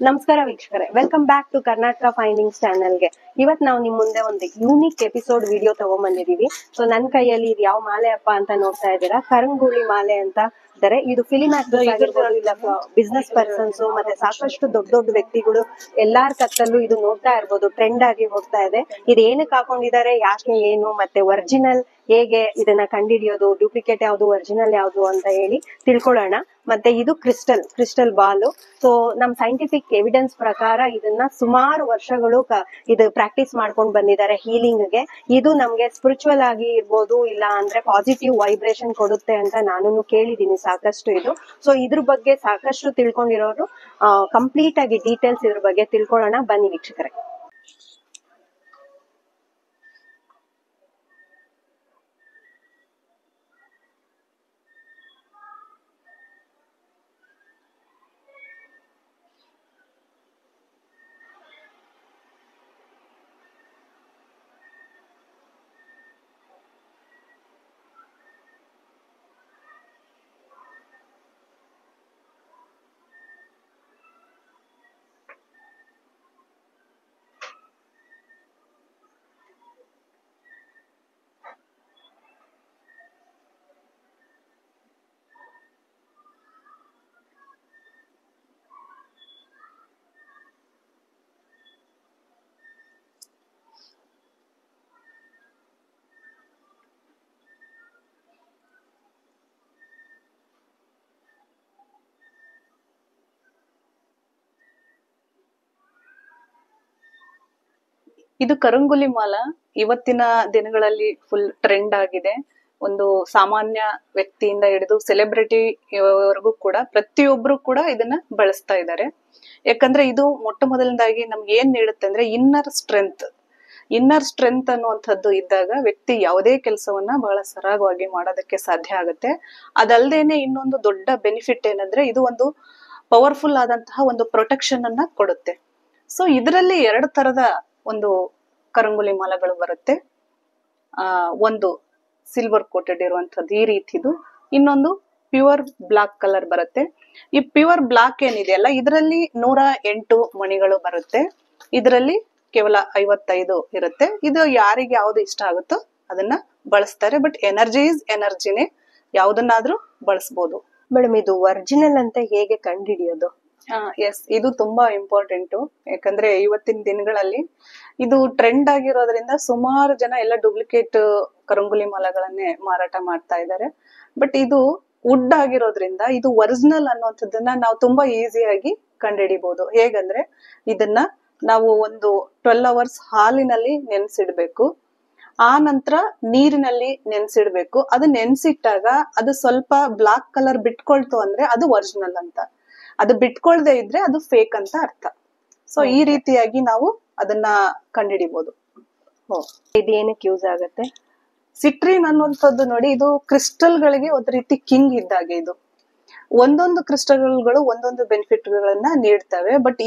ನಮಸ್ಕಾರ ವೀಕ್ಷಕರೇ, welcome back to Karnataka findings ಚಾನೆಲ್ಗೆ. ಇವತ್ ನಾವು ನಿಮ್ ಮುಂದೆ ಒಂದು ಯೂನಿಕ್ ಎಪಿಸೋಡ್ ವಿಡಿಯೋ ತಗೊಂಡ್ಬಂದಿದೀವಿ. ಸೊ ನನ್ನ ಕೈಯಲ್ಲಿ ಇದು ಯಾವ ಮಾಲೆ ಅಪ್ಪ ಅಂತ ನೋಡ್ತಾ ಇದ್ದೀರಾ, ಕರಂಗುಳಿ ಮಾಲೆ ಅಂತ ಇದ್ದಾರೆ. ಇದು ಫಿಲಿಂ ಆಕ್ಟರ್ಸ್ ಆಗಿರ್ಬೋದು, ಇಲ್ಲ ಬಿಸ್ನೆಸ್ ಪರ್ಸನ್ಸ್, ಮತ್ತೆ ಸಾಕಷ್ಟು ದೊಡ್ಡ ದೊಡ್ಡ ವ್ಯಕ್ತಿಗಳು ಎಲ್ಲಾರ ಕತ್ತಲ್ಲೂ ಇದು ನೋಡ್ತಾ ಇರ್ಬೋದು, ಟ್ರೆಂಡ್ ಆಗಿ ಹೋಗ್ತಾ ಇದೆ. ಇದು ಏನಕ್ಕೆ ಹಾಕೊಂಡಿದ್ದಾರೆ, ಯಾಕೆ, ಏನು, ಮತ್ತೆ ಒರಿಜಿನಲ್ ಹೇಗೆ ಇದನ್ನ ಕಂಡುಹಿಡಿಯೋದು, ಡೂಪ್ಲಿಕೇಟ್ ಯಾವ್ದು, ಒರಿಜಿನಲ್ ಯಾವ್ದು ಅಂತ ಹೇಳಿ ತಿಳ್ಕೊಳ್ಳೋಣ. ಮತ್ತೆ ಇದು ಕ್ರಿಸ್ಟಲ್ ಬಾಲ್. ಸೊ ನಮ್ ಸೈಂಟಿಫಿಕ್ ಎವಿಡೆನ್ಸ್ ಪ್ರಕಾರ ಇದನ್ನ ಸುಮಾರು ವರ್ಷಗಳು ಇದು ಪ್ರಾಕ್ಟೀಸ್ ಮಾಡ್ಕೊಂಡು ಬಂದಿದ್ದಾರೆ ಹೀಲಿಂಗ್ ಗೆ. ಇದು ನಮ್ಗೆ ಸ್ಪಿರಿಚುವಲ್ ಆಗಿ ಇರ್ಬೋದು, ಇಲ್ಲ ಅಂದ್ರೆ ಪಾಸಿಟಿವ್ ವೈಬ್ರೇಷನ್ ಕೊಡುತ್ತೆ ಅಂತ ನಾನು ಕೇಳಿದೀನಿ ಸಾಕಷ್ಟು ಇದು. ಸೊ ಇದ್ರ ಬಗ್ಗೆ ಸಾಕಷ್ಟು ತಿಳ್ಕೊಂಡಿರೋರು ಕಂಪ್ಲೀಟ್ ಆಗಿ ಡೀಟೇಲ್ಸ್ ಇದ್ರ ಬಗ್ಗೆ ತಿಳ್ಕೊಳ್ಳೋಣ, ಬನ್ನಿ ವೀಕ್ಷಕರೇ. ಇದು ಕರಂಗುಲಿ ಮಾಲ ಇವತ್ತಿನ ದಿನಗಳಲ್ಲಿ ಫುಲ್ ಟ್ರೆಂಡ್ ಆಗಿದೆ. ಒಂದು ಸಾಮಾನ್ಯ ವ್ಯಕ್ತಿಯಿಂದ ಹಿಡಿದು ಸೆಲೆಬ್ರಿಟಿ ವರೆಗೂ ಕೂಡ ಪ್ರತಿಯೊಬ್ರು ಕೂಡ ಇದನ್ನ ಬಳಸ್ತಾ ಇದ್ದಾರೆ. ಯಾಕಂದ್ರೆ ಇದು ಮೊಟ್ಟ ಮೊದಲನೇದಾಗಿ ನಮ್ಗೆ ಏನ್ ನೀಡುತ್ತೆ ಅಂದ್ರೆ ಇನ್ನರ್ ಸ್ಟ್ರೆಂತ್ ಅನ್ನುವಂಥದ್ದು ಇದ್ದಾಗ ವ್ಯಕ್ತಿ ಯಾವುದೇ ಕೆಲಸವನ್ನ ಬಹಳ ಸರಾಗವಾಗಿ ಮಾಡೋದಕ್ಕೆ ಸಾಧ್ಯ ಆಗುತ್ತೆ. ಅದಲ್ದೇನೆ ಇನ್ನೊಂದು ದೊಡ್ಡ ಬೆನಿಫಿಟ್ ಏನಂದ್ರೆ ಇದು ಒಂದು ಪವರ್ಫುಲ್ ಆದಂತಹ ಒಂದು ಪ್ರೊಟೆಕ್ಷನ್ ಅನ್ನ ಕೊಡುತ್ತೆ. ಸೊ ಇದರಲ್ಲಿ 2 ತರದ ಒಂದು ಕರಂಗುಲಿ ಮಾಲಗಳು ಬರುತ್ತೆ. ಒಂದು ಸಿಲ್ವರ್ ಕೋಟೆಡ್ ಇರುವಂತದ್ದು ಈ ರೀತಿದು, ಇನ್ನೊಂದು ಪ್ಯೂರ್ ಬ್ಲಾಕ್ ಕಲರ್ ಬರುತ್ತೆ. ಈ ಪ್ಯೂರ್ ಬ್ಲಾಕ್ ಏನಿದೆಯಲ್ಲ, ಇದರಲ್ಲಿ 108 ಮಣಿಗಳು ಬರುತ್ತೆ. ಇದರಲ್ಲಿ ಕೇವಲ 55 ಇರುತ್ತೆ. ಇದು ಯಾರಿಗೆ ಯಾವ್ದು ಇಷ್ಟ ಆಗುತ್ತೋ ಅದನ್ನ ಬಳಸ್ತಾರೆ. ಬಟ್ ಎನರ್ಜಿ ಇಸ್ ಎನರ್ಜಿನೇ, ಯಾವ್ದನ್ನಾದ್ರೂ ಬಳಸ್ಬೋದು. ಮೇಡಮ್, ಇದು ಒರಿಜಿನಲ್ ಅಂತ ಹೇಗೆ ಕಂಡುಹಿಡಿಯೋದು? ಎಸ್, ಇದು ತುಂಬಾ ಇಂಪಾರ್ಟೆಂಟ್. ಯಾಕಂದ್ರೆ ಇವತ್ತಿನ ದಿನಗಳಲ್ಲಿ ಇದು ಟ್ರೆಂಡ್ ಆಗಿರೋದ್ರಿಂದ ಸುಮಾರು ಜನ ಎಲ್ಲ ಡೂಪ್ಲಿಕೇಟ್ ಕರಂಗುಲಿ ಮಾಲಗಳನ್ನೇ ಮಾರಾಟ ಮಾಡ್ತಾ ಇದ್ದಾರೆ. ಬಟ್ ಇದು ವುಡ್ ಆಗಿರೋದ್ರಿಂದ ಇದು ಒರಿಜಿನಲ್ ಅನ್ನುವಂಥದ್ದನ್ನ ನಾವು ತುಂಬಾ ಈಸಿಯಾಗಿ ಕಂಡುಹಿಡಿಬಹುದು. ಹೇಗಂದ್ರೆ ಇದನ್ನ ನಾವು ಒಂದು 12 ಅವರ್ಸ್ ಹಾಲಿನಲ್ಲಿ ನೆನೆಸಿಡ್ಬೇಕು. ಆ ನಂತರ ನೀರಿನಲ್ಲಿ ನೆನೆಸಿಡ್ಬೇಕು. ಅದು ನೆನೆಸಿಟ್ಟಾಗ ಅದು ಸ್ವಲ್ಪ ಬ್ಲಾಕ್ ಕಲರ್ ಬಿಟ್ಕೊಳ್ತು ಅಂದ್ರೆ ಅದು ಒರಿಜಿನಲ್ ಅಂತ, ಅದು ಬಿಟ್ಕೊಳ್ದೆ ಇದ್ರೆ ಅದು ಫೇಕ್ ಅಂತ ಅರ್ಥ. ಸೊ ಈ ರೀತಿಯಾಗಿ ನಾವು ಅದನ್ನ ಕಂಡುಹಿಡಿಬಹುದು. ಇದು ಏನಕ್ಕೆ ಯೂಸ್ ಆಗುತ್ತೆ? ಸಿಟ್ರಿನ್ ಅನ್ನುವಂಥದ್ದು ನೋಡಿ, ಇದು ಕ್ರಿಸ್ಟಲ್ ಗಳಿಗೆ ಒಂದು ರೀತಿ ಕಿಂಗ್ ಇದ್ದಾಗೆ. ಇದು ಒಂದೊಂದು ಕ್ರಿಸ್ಟಲ್ಗಳು ಒಂದೊಂದು ಬೆನಿಫಿಟ್ ಗಳನ್ನ ನೀಡ್ತವೆ. ಬಟ್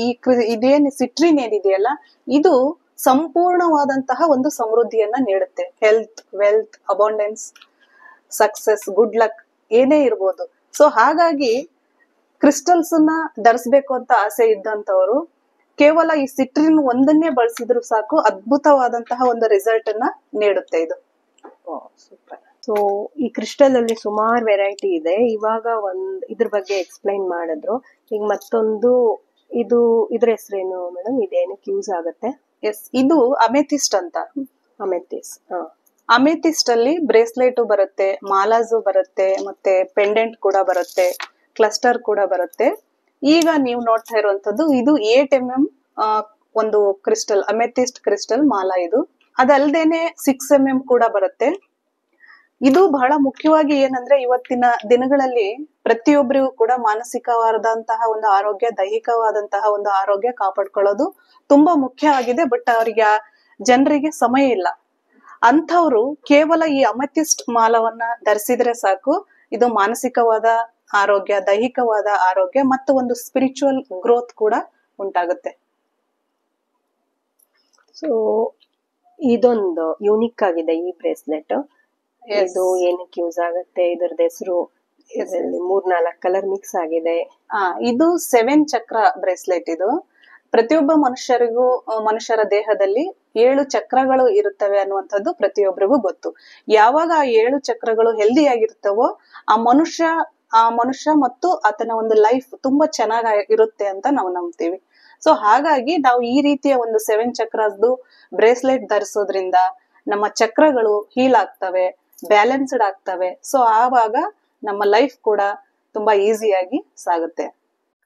ಇದೇನು ಸಿಟ್ರಿನ್ ಏನಿದೆಯಲ್ಲ, ಇದು ಸಂಪೂರ್ಣವಾದಂತಹ ಒಂದು ಸಮೃದ್ಧಿಯನ್ನ ನೀಡುತ್ತೆ. Health, wealth, abundance, success, good luck ಏನೇ ಇರ್ಬೋದು. ಸೊ ಹಾಗಾಗಿ ಕ್ರಿಸ್ಟಲ್ಸ್ ನ ಧರಿಸ್ಬೇಕು ಅಂತ ಆಸೆ ಇದ್ದಂತವ್ರು ಕೇವಲ ಈ ಸಿಟ್ರಿನ್ ಒಂದನ್ನೇ ಬಳಸಿದ್ರು ಸಾಕು, ಅದ್ಭುತವಾದಂತಹ ಒಂದು ರಿಸಲ್ಟ್ ಅನ್ನ ನೀಡುತ್ತೆ ಇದು. ಸೂಪರ್. ಸೊ ಈ ಕ್ರಿಸ್ಟಲ್ ಅಲ್ಲಿ ಸುಮಾರು ವೆರೈಟಿ ಇದೆ. ಇವಾಗ ಇದ್ರ ಬಗ್ಗೆ ಎಕ್ಸ್ಪ್ಲೈನ್ ಮಾಡಿದ್ರು. ಈಗ ಮತ್ತೊಂದು, ಇದ್ರ ಹೆಸರೇನು ಮೇಡಮ್? ಇದೇನಕ್ಕೆ ಯೂಸ್ ಆಗುತ್ತೆ? ಎಸ್, ಇದು ಅಮೆಥಿಸ್ಟ್ ಅಂತ. ಅಮೆಥಿಸ್ಟ್ ಅಲ್ಲಿ ಬ್ರೇಸ್ಲೆಟ್ ಬರುತ್ತೆ, ಮಾಲಾಜು ಬರುತ್ತೆ, ಮತ್ತೆ ಪೆಂಡೆಂಟ್ ಕೂಡ ಬರುತ್ತೆ, ಕ್ಲಸ್ಟರ್ ಕೂಡ ಬರುತ್ತೆ. ಈಗ ನೀವು ನೋಡ್ತಾ ಇರುವಂತದ್ದು ಇದು 8 mm ಒಂದು ಕ್ರಿಸ್ಟಲ್, ಅಮೆಥಿಸ್ಟ್ ಕ್ರಿಸ್ಟಲ್ ಮಾಲಾ ಇದು. ಅದಲ್ದೇನೆ 6 mm ಕೂಡ ಬರುತ್ತೆ. ಇದು ಬಹಳ ಮುಖ್ಯವಾಗಿ ಏನಂದ್ರೆ ಇವತ್ತಿನ ದಿನಗಳಲ್ಲಿ ಪ್ರತಿಯೊಬ್ಬರಿಗೂ ಕೂಡ ಮಾನಸಿಕವಾದಂತಹ ಒಂದು ಆರೋಗ್ಯ, ದೈಹಿಕವಾದಂತಹ ಒಂದು ಆರೋಗ್ಯ ಕಾಪಾಡ್ಕೊಳ್ಳೋದು ತುಂಬಾ ಮುಖ್ಯ ಆಗಿದೆ. ಬಟ್ ಅವರಿಗೆ ಜನರಿಗೆ ಸಮಯ ಇಲ್ಲ. ಅಂಥವ್ರು ಕೇವಲ ಈ ಅಮೆಥಿಸ್ಟ್ ಮಾಲವನ್ನ ಧರಿಸಿದ್ರೆ ಸಾಕು, ಇದು ಮಾನಸಿಕವಾದ ಆರೋಗ್ಯ, ದೈಹಿಕವಾದ ಆರೋಗ್ಯ ಮತ್ತು ಒಂದು ಸ್ಪಿರಿಚುವಲ್ ಗ್ರೋತ್ ಕೂಡ ಉಂಟಾಗುತ್ತೆ. ಸೊ ಇದೊಂದು ಯೂನಿಕ್ ಆಗಿದೆ ಈ ಬ್ರೇಸ್ಲೆಟ್. ಇದು ಏನಕ್ಕೆ ಯೂಸ್ ಆಗುತ್ತೆ, ಇದ್ರದ್ದು ಹೆಸರು ಇದರಲ್ಲಿ 3-4 ಕಲರ್ ಮಿಕ್ಸ್ ಆಗಿದೆ. ಇದು 7 ಚಕ್ರ ಬ್ರೇಸ್ಲೆಟ್. ಇದು ಪ್ರತಿಯೊಬ್ಬ ಮನುಷ್ಯರ ದೇಹದಲ್ಲಿ 7 ಚಕ್ರಗಳು ಇರುತ್ತವೆ ಅನ್ನುವಂಥದ್ದು ಪ್ರತಿಯೊಬ್ಬರಿಗೂ ಗೊತ್ತು. ಯಾವಾಗ ಆ 7 ಚಕ್ರಗಳು ಹೆಲ್ದಿ ಆಗಿರ್ತವೋ ಆ ಮನುಷ್ಯ ಮತ್ತು ಆತನ ಒಂದು ಲೈಫ್ ತುಂಬಾ ಚೆನ್ನಾಗಿ ಇರುತ್ತೆ ಅಂತ ನಾವು ನಂಬ್ತೀವಿ. ಸೊ ಹಾಗಾಗಿ ನಾವು ಈ ರೀತಿಯ ಒಂದು 7 ಚಕ್ರದ್ದು ಬ್ರೇಸ್ಲೆಟ್ ಧರಿಸೋದ್ರಿಂದ ನಮ್ಮ ಚಕ್ರಗಳು ಹೀಲ್ ಆಗ್ತವೆ, ಬ್ಯಾಲೆನ್ಸ್ಡ್ ಆಗ್ತವೆ. ಸೊ ಆವಾಗ ನಮ್ಮ ಲೈಫ್ ಕೂಡ ತುಂಬಾ ಈಸಿಯಾಗಿ ಸಾಗುತ್ತೆ.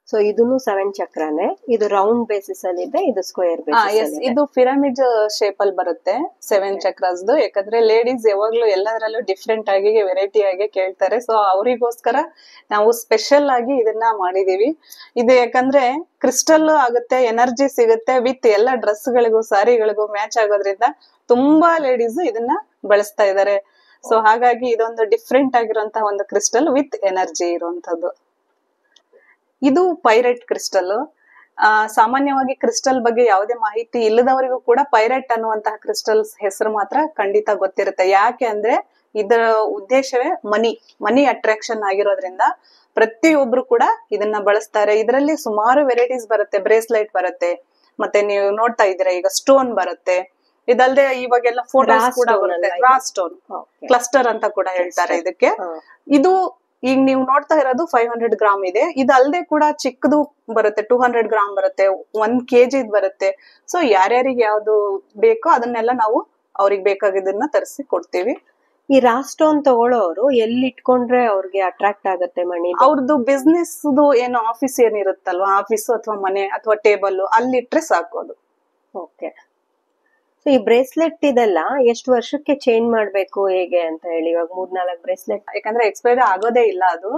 ಸೊ ಇದನ್ನು 7 ಚಕ್ರನೇ. ಇದು ರೌಂಡ್ ಬೇಸಿಸ್ ಅಲ್ಲಿ ಇದೆ, ಇದು ಸ್ಕ್ವೇರ್ ಬೇಸಿಸ್. ಇದು ಪಿರಮಿಡ್ ಶೇಪ್ ಅಲ್ಲಿ ಬರುತ್ತೆ 7 ಚಕ್ರಸ್ದು. ಯಾಕಂದ್ರೆ ಲೇಡೀಸ್ ಯಾವಾಗ್ಲೂ ಎಲ್ಲದರಲ್ಲೂ ಡಿಫ್ರೆಂಟ್ ಆಗಿ ವೆರೈಟಿ ಆಗಿ ಕೇಳ್ತಾರೆ. ಸೊ ಅವರಿಗೋಸ್ಕರ ನಾವು ಸ್ಪೆಷಲ್ ಆಗಿ ಇದನ್ನ ಮಾಡಿದೀವಿ. ಇದು ಯಾಕಂದ್ರೆ ಕ್ರಿಸ್ಟಲ್ ಆಗುತ್ತೆ, ಎನರ್ಜಿ ಸಿಗುತ್ತೆ, ವಿತ್ ಎಲ್ಲ ಡ್ರೆಸ್ ಗಳಿಗೂ ಸಾರಿಗಳಿಗೂ ಮ್ಯಾಚ್ ಆಗೋದ್ರಿಂದ ತುಂಬಾ ಲೇಡೀಸ್ ಇದನ್ನ ಬಳಸ್ತಾ ಇದ್ದಾರೆ. ಸೊ ಹಾಗಾಗಿ ಇದೊಂದು ಡಿಫ್ರೆಂಟ್ ಆಗಿರುವಂತಹ ಒಂದು ಕ್ರಿಸ್ಟಲ್ ವಿತ್ ಎನರ್ಜಿ ಇರುವಂತದ್ದು. ಇದು ಪೈರೆಟ್ ಕ್ರಿಸ್ಟಲ್. ಸಾಮಾನ್ಯವಾಗಿ ಕ್ರಿಸ್ಟಲ್ ಬಗ್ಗೆ ಯಾವುದೇ ಮಾಹಿತಿ ಇಲ್ಲದವರಿಗೂ ಕೂಡ ಪೈರೆಟ್ ಅನ್ನುವಂತಹ ಕ್ರಿಸ್ಟಲ್ಸ್ ಹೆಸರು ಮಾತ್ರ ಖಂಡಿತ ಗೊತ್ತಿರುತ್ತೆ. ಯಾಕೆ ಅಂದ್ರೆ ಇದರ ಉದ್ದೇಶವೇ ಮನಿ ಅಟ್ರಾಕ್ಷನ್ ಆಗಿರೋದ್ರಿಂದ ಪ್ರತಿಯೊಬ್ರು ಕೂಡ ಇದನ್ನ ಬಳಸ್ತಾರೆ. ಇದರಲ್ಲಿ ಸುಮಾರು ವೆರೈಟೀಸ್ ಬರುತ್ತೆ. ಬ್ರೇಸ್ಲೆಟ್ ಬರುತ್ತೆ, ಮತ್ತೆ ನೀವು ನೋಡ್ತಾ ಇದ್ದೀರಾ ಈಗ ಸ್ಟೋನ್ ಬರುತ್ತೆ. ಇದಲ್ದೆ ಇವಾಗೆಲ್ಲ ಫೋಟೋಸ್ ಕೂಡ ಬರುತ್ತೆ. ರಾ ಸ್ಟೋನ್ ಕ್ಲಸ್ಟರ್ ಅಂತ ಕೂಡ ಹೇಳ್ತಾರೆ ಇದಕ್ಕೆ. ಇದು ಈಗ ನೀವು ನೋಡ್ತಾ ಇರೋದು 500 ಗ್ರಾಮ್ ಇದೆ. ಇದಲ್ದೆ ಕೂಡ ಚಿಕ್ಕದು ಬರುತ್ತೆ, 200 ಗ್ರಾಮ್ ಬರುತ್ತೆ, 1 kg ಬರುತ್ತೆ. ಸೊ ಯಾರ್ಯಾರಿಗೆ ಯಾವ್ದು ಬೇಕೋ ಅದನ್ನೆಲ್ಲ ನಾವು ಅವ್ರಿಗೆ ಬೇಕಾಗಿದ್ದನ್ನ ತರಿಸಿ ಕೊಡ್ತೀವಿ. ಈ ರಾ ಸ್ಟೋನ್ ತಗೊಳ್ಳೋರು ಎಲ್ಲಿ ಇಟ್ಕೊಂಡ್ರೆ ಅವ್ರಿಗೆ ಅಟ್ರಾಕ್ಟ್ ಆಗುತ್ತೆ ಮಣಿ? ಅವ್ರದ್ದು ಬಿಸ್ನೆಸ್ ಏನು ಆಫೀಸ್ ಏನಿರುತ್ತಲ್ವಾ, ಆಫೀಸು ಅಥವಾ ಮನೆ ಅಥವಾ ಟೇಬಲ್ ಅಲ್ಲಿ ಇಟ್ರೆ ಸಾಕು ಅದು. ಓಕೆ. ಈ ಬ್ರೇಸ್ಲೆಟ್ ಇದೆಲ್ಲ ಎಷ್ಟು ವರ್ಷಕ್ಕೆ ಚೇಂಜ್ ಮಾಡ್ಬೇಕು ಹೇಗೆ ಅಂತ ಹೇಳಿ? ಇವಾಗ 3-4 ಬ್ರೇಸ್ಲೆಟ್ ಯಾಕಂದ್ರೆ ಎಕ್ಸ್ಪೈರಿ ಆಗೋದೇ ಇಲ್ಲ ಅದು.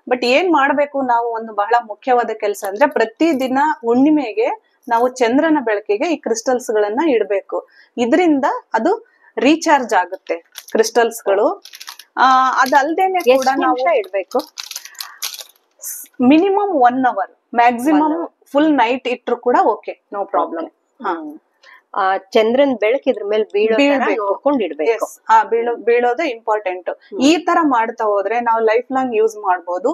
ಬಟ್ ಏನ್ ಮಾಡ್ಬೇಕು ನಾವು, ಒಂದು ಬಹಳ ಮುಖ್ಯವಾದ ಕೆಲಸ ಅಂದ್ರೆ ಪ್ರತಿದಿನ ಹುಣ್ಣಿಮೆಗೆ ನಾವು ಚಂದ್ರನ ಬೆಳಕಿಗೆ ಈ ಕ್ರಿಸ್ಟಲ್ಸ್ ಗಳನ್ನ ಇಡ್ಬೇಕು. ಇದರಿಂದ ಅದು ರೀಚಾರ್ಜ್ ಆಗುತ್ತೆ ಕ್ರಿಸ್ಟಲ್ಸ್ ಗಳು. ಅದಲ್ದೇನೆ ಕೂಡ ನಾವು ಇಡ್ಬೇಕು minimum 1 hour, maximum full night ಇಟ್ರು ಕೂಡ ಓಕೆ, ನೋ ಪ್ರಾಬ್ಲಮ್. ಚಂದ್ರನ್ ಬೆಳಕು ಇದ್ರ ಮೇಲೆ ಬೀಳೋಕೊಂಡು ಬೀಳೋದು ಇಂಪಾರ್ಟೆಂಟ್. ಈ ತರ ಮಾಡ್ತಾ ಹೋದ್ರೆ ನಾವು ಲೈಫ್ ಲಾಂಗ್ ಯೂಸ್ ಮಾಡ್ಬೋದು.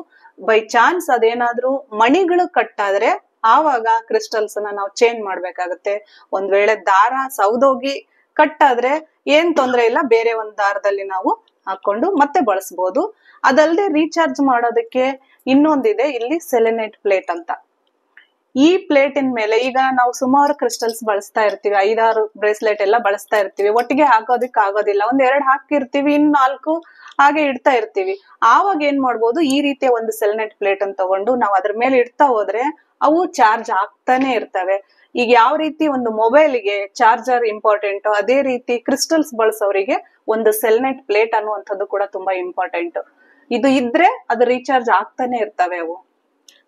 ಬೈ ಚಾನ್ಸ್ ಅದೇನಾದ್ರೂ ಮಣಿಗಳು ಕಟ್ಟಾದ್ರೆ ಆವಾಗ ಕ್ರಿಸ್ಟಲ್ಸ್ ನಾವು ಚೇಂಜ್ ಮಾಡ್ಬೇಕಾಗತ್ತೆ. ಒಂದ್ ವೇಳೆ ದಾರ ಸೌದೋಗಿ ಕಟ್ಟಾದ್ರೆ ಏನ್ ತೊಂದ್ರೆ ಇಲ್ಲ, ಬೇರೆ ಒಂದ್ ದಾರದಲ್ಲಿ ನಾವು ಹಾಕೊಂಡು ಮತ್ತೆ ಬಳಸಬಹುದು. ಅದಲ್ದೆ ರೀಚಾರ್ಜ್ ಮಾಡೋದಕ್ಕೆ ಇನ್ನೊಂದಿದೆ ಇಲ್ಲಿ, ಸೆಲೆನೈಟ್ ಪ್ಲೇಟ್ ಅಂತ. ಈ ಪ್ಲೇಟಿನ ಮೇಲೆ ಈಗ ನಾವು ಸುಮಾರು ಕ್ರಿಸ್ಟಲ್ಸ್ ಬಳಸ್ತಾ ಇರ್ತೀವಿ, 5-6 ಬ್ರೇಸ್ಲೆಟ್ ಎಲ್ಲ ಬಳಸ್ತಾ ಇರ್ತೀವಿ. ಒಟ್ಟಿಗೆ ಹಾಕೋದಿಕ್ ಆಗೋದಿಲ್ಲ, 1-2 ಹಾಕಿರ್ತೀವಿ, 4 ಹಾಗೆ ಇಡ್ತಾ ಇರ್ತೀವಿ. ಆವಾಗ ಏನ್ ಮಾಡ್ಬೋದು, ಈ ರೀತಿಯ ಒಂದು ಸೆಲೆನೈಟ್ ಪ್ಲೇಟ್ ಅನ್ನು ತಗೊಂಡು ನಾವು ಅದ್ರ ಮೇಲೆ ಇಡ್ತಾ ಹೋದ್ರೆ ಅವು ಚಾರ್ಜ್ ಆಗ್ತಾನೆ ಇರ್ತವೆ. ಈಗ ಯಾವ ರೀತಿ ಒಂದು ಮೊಬೈಲ್ಗೆ ಚಾರ್ಜರ್ ಇಂಪಾರ್ಟೆಂಟ್, ಅದೇ ರೀತಿ ಕ್ರಿಸ್ಟಲ್ಸ್ ಬಳಸೋರಿಗೆ ಒಂದು ಸೆಲೆನೈಟ್ ಪ್ಲೇಟ್ ಅನ್ನುವಂಥದ್ದು ಕೂಡ ತುಂಬಾ ಇಂಪಾರ್ಟೆಂಟ್. ಇದು ಇದ್ರೆ ಅದು ರೀಚಾರ್ಜ್ ಆಗ್ತಾನೆ ಇರ್ತವೆ ಅವು.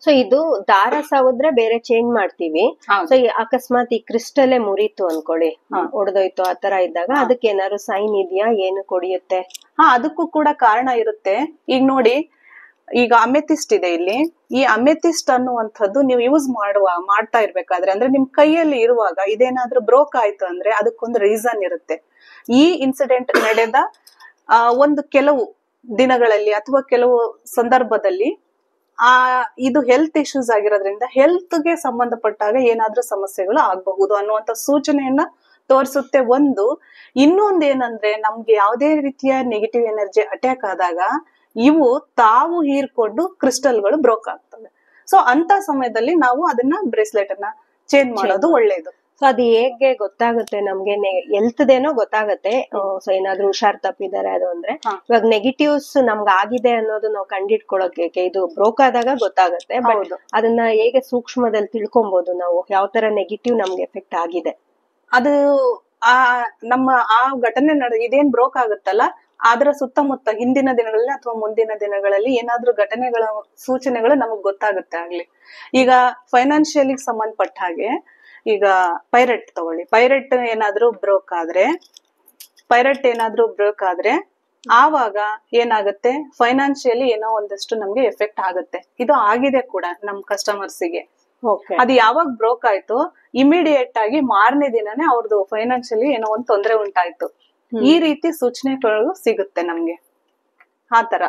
ಸೊ ಇದು ದಾರ ಸಾವುದ್ರೆ ಬೇರೆ ಚೇಂಜ್ ಮಾಡ್ತೀವಿ. ಸೊ ಅಕಸ್ಮಾತ್ ಈ ಕ್ರಿಸ್ಟಲೇ ಮುರಿತು ಅನ್ಕೊಳ್ಳಿ, ಒಡೆದೋಯ್ತು, ಆತರ ಇದ್ದಾಗ ಅದಕ್ಕೆ ಏನಾದ್ರು ಸೈನ್ ಇದೆಯಾ, ಏನು ಕೊಡಿಯುತ್ತೆ? ಅದಕ್ಕೂ ಕೂಡ ಕಾರಣ ಇರುತ್ತೆ. ಈಗ ನೋಡಿ, ಈಗ ಅಮೆಥಿಸ್ಟ್ ಇದೆ ಇಲ್ಲಿ. ಈ ಅಮೆಥಿಸ್ಟ್ ಅನ್ನುವಂಥದ್ದು ನೀವು ಯೂಸ್ ಮಾಡ್ತಾ ಇರ್ಬೇಕಾದ್ರೆ, ಅಂದ್ರೆ ನಿಮ್ ಕೈಯಲ್ಲಿ ಇರುವಾಗ ಇದೇನಾದ್ರೂ ಬ್ರೋಕ್ ಆಯ್ತು ಅಂದ್ರೆ ಅದಕ್ಕೊಂದು ರೀಸನ್ ಇರುತ್ತೆ. ಈ ಇನ್ಸಿಡೆಂಟ್ ನಡೆದ ಒಂದು ಕೆಲವು ದಿನಗಳಲ್ಲಿ ಅಥವಾ ಕೆಲವು ಸಂದರ್ಭದಲ್ಲಿ ಇದು ಹೆಲ್ತ್ ಇಶ್ಯೂಸ್ ಆಗಿರೋದ್ರಿಂದ ಹೆಲ್ತ್ ಗೆ ಸಂಬಂಧಪಟ್ಟಾಗ ಏನಾದ್ರೂ ಸಮಸ್ಯೆಗಳು ಆಗಬಹುದು ಅನ್ನುವಂತ ಸೂಚನೆಯನ್ನ ತೋರಿಸುತ್ತೆ. ಇನ್ನೊಂದು ಏನಂದ್ರೆ, ನಮ್ಗೆ ಯಾವುದೇ ರೀತಿಯ ನೆಗೆಟಿವ್ ಎನರ್ಜಿ ಅಟ್ಯಾಕ್ ಆದಾಗ ಇವು ತಾವು ಹೀರ್ಕೊಂಡು ಕ್ರಿಸ್ಟಲ್ಗಳು ಬ್ರೋಕ್ ಆಗ್ತವೆ. ಸೊ ಅಂತ ಸಮಯದಲ್ಲಿ ನಾವು ಅದನ್ನ ಬ್ರೇಸ್ಲೆಟ್ ಅನ್ನ ಚೇಂಜ್ ಮಾಡೋದು ಒಳ್ಳೇದು. ಸೊ ಅದು ಹೇಗೆ ಗೊತ್ತಾಗುತ್ತೆ ನಮ್ಗೆ? ಹೆಲ್ತ್ದೇನೋ ಗೊತ್ತಾಗತ್ತೆ, ಸೊ ಏನಾದ್ರೂ ಹುಷಾರ್ ತಪ್ಪಿದ್ದಾರೆ ಅದು ಅಂದ್ರೆ. ಇವಾಗ ನೆಗೆಟಿವ್ಸ್ ನಮ್ಗೆ ಆಗಿದೆ ಅನ್ನೋದು ನಾವು ಕಂಡಿಡ್ಕೊಳ್ಳೋಕೆ ಇದು ಬ್ರೋಕ್ ಆದಾಗ ಗೊತ್ತಾಗತ್ತೆ. ಬಟ್ ಅದನ್ನ ಹೇಗೆ ಸೂಕ್ಷ್ಮದಲ್ಲಿ ತಿಳ್ಕೊಬಹುದು ನಾವು, ಯಾವ ತರ ನೆಗೆಟಿವ್ ನಮ್ಗೆ ಎಫೆಕ್ಟ್ ಆಗಿದೆ? ಅದು ನಮ್ಮ ಆ ಘಟನೆ ಇದೇನ್ ಬ್ರೋಕ್ ಆಗುತ್ತಲ್ಲ, ಅದರ ಸುತ್ತಮುತ್ತ ಹಿಂದಿನ ದಿನಗಳಲ್ಲಿ ಅಥವಾ ಮುಂದಿನ ದಿನಗಳಲ್ಲಿ ಏನಾದ್ರೂ ಘಟನೆಗಳ ಸೂಚನೆಗಳು ನಮಗ್ ಗೊತ್ತಾಗುತ್ತೆ ಆಗ್ಲಿ. ಈಗ ಫೈನಾನ್ಷಿಯಲಿ ಸಂಬಂಧಪಟ್ಟ ಹಾಗೆ, ಈಗ ಪೈರೆಟ್ ತಗೊಳ್ಳಿ. ಪೈರೆಟ್ ಏನಾದ್ರೂ ಬ್ರೋಕ್ ಆದ್ರೆ ಆವಾಗ ಏನಾಗುತ್ತೆ, ಫೈನಾನ್ಷಿಯಲಿ ಏನೋ ಒಂದಷ್ಟು ನಮ್ಗೆ ಎಫೆಕ್ಟ್ ಆಗುತ್ತೆ. ಇದು ಆಗಿದೆ ಕೂಡ ನಮ್ ಕಸ್ಟಮರ್ಸಿಗೆ. ಅದು ಯಾವಾಗ ಬ್ರೋಕ್ ಆಯ್ತು, ಇಮಿಡಿಯೇಟ್ ಆಗಿ ಮಾರನೇ ದಿನನೇ ಅವ್ರದ್ದು ಫೈನಾನ್ಷಿಯಲಿ ಏನೋ ಒಂದ್ ತೊಂದರೆ ಉಂಟಾಯ್ತು. ಈ ರೀತಿ ಸೂಚನೆಗಳು ಸಿಗುತ್ತೆ ನಮ್ಗೆ. ಆತರ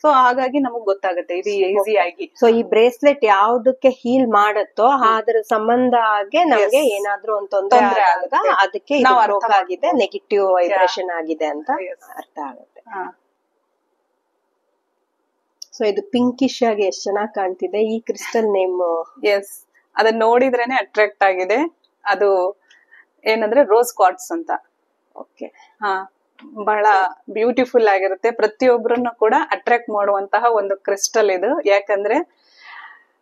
ಸೊ ಹಾಗಾಗಿ ನಮಗ್ ಗೊತ್ತಾಗುತ್ತೆ ಇದು ಈಸಿಯಾಗಿ. ಸೊ ಈ ಬ್ರೇಸ್ಲೆಟ್ ಯಾವ್ದಕ್ಕೆ ಹೀಲ್ ಮಾಡತ್ತೋ ಅದ್ರ ಸಂಬಂಧ ಆಗಿ ನಮ್ಗೆ ಏನಾದ್ರೂ ಒಂದು ತೊಂದ್ರೆ ಆದಾಗ ಅದಕ್ಕೆ ಬ್ರೋಕ್ ಆಗಿದೆ, ನೆಗೆಟಿವ್ ವೈಬ್ರೇಷನ್ ಆಗಿದೆ ಅಂತ ಅರ್ಥ ಆಗುತ್ತೆ. ಸೊ ಇದು ಪಿಂಕಿಶ್ ಆಗಿ ಎಷ್ಟ್ ಚೆನ್ನಾಗಿ ಕಾಣ್ತಿದೆ. ಈ ಕ್ರಿಸ್ಟಲ್ ನೇಮ್ ಎಸ್, ಅದನ್ನ ನೋಡಿದ್ರೇನೆ ಅಟ್ರಾಕ್ಟ್ ಆಗಿದೆ. ಅದು ಏನಂದ್ರೆ ರೋಸ್ ಕ್ವಾರ್ಟ್ಸ್ ಅಂತ. ಓಕೆ, ಬಹಳ ಬ್ಯೂಟಿಫುಲ್ ಆಗಿರುತ್ತೆ. ಪ್ರತಿಯೊಬ್ಬರನ್ನು ಕೂಡ ಅಟ್ರಾಕ್ಟ್ ಮಾಡುವಂತಹ ಒಂದು ಕ್ರಿಸ್ಟಲ್ ಇದು. ಯಾಕಂದ್ರೆ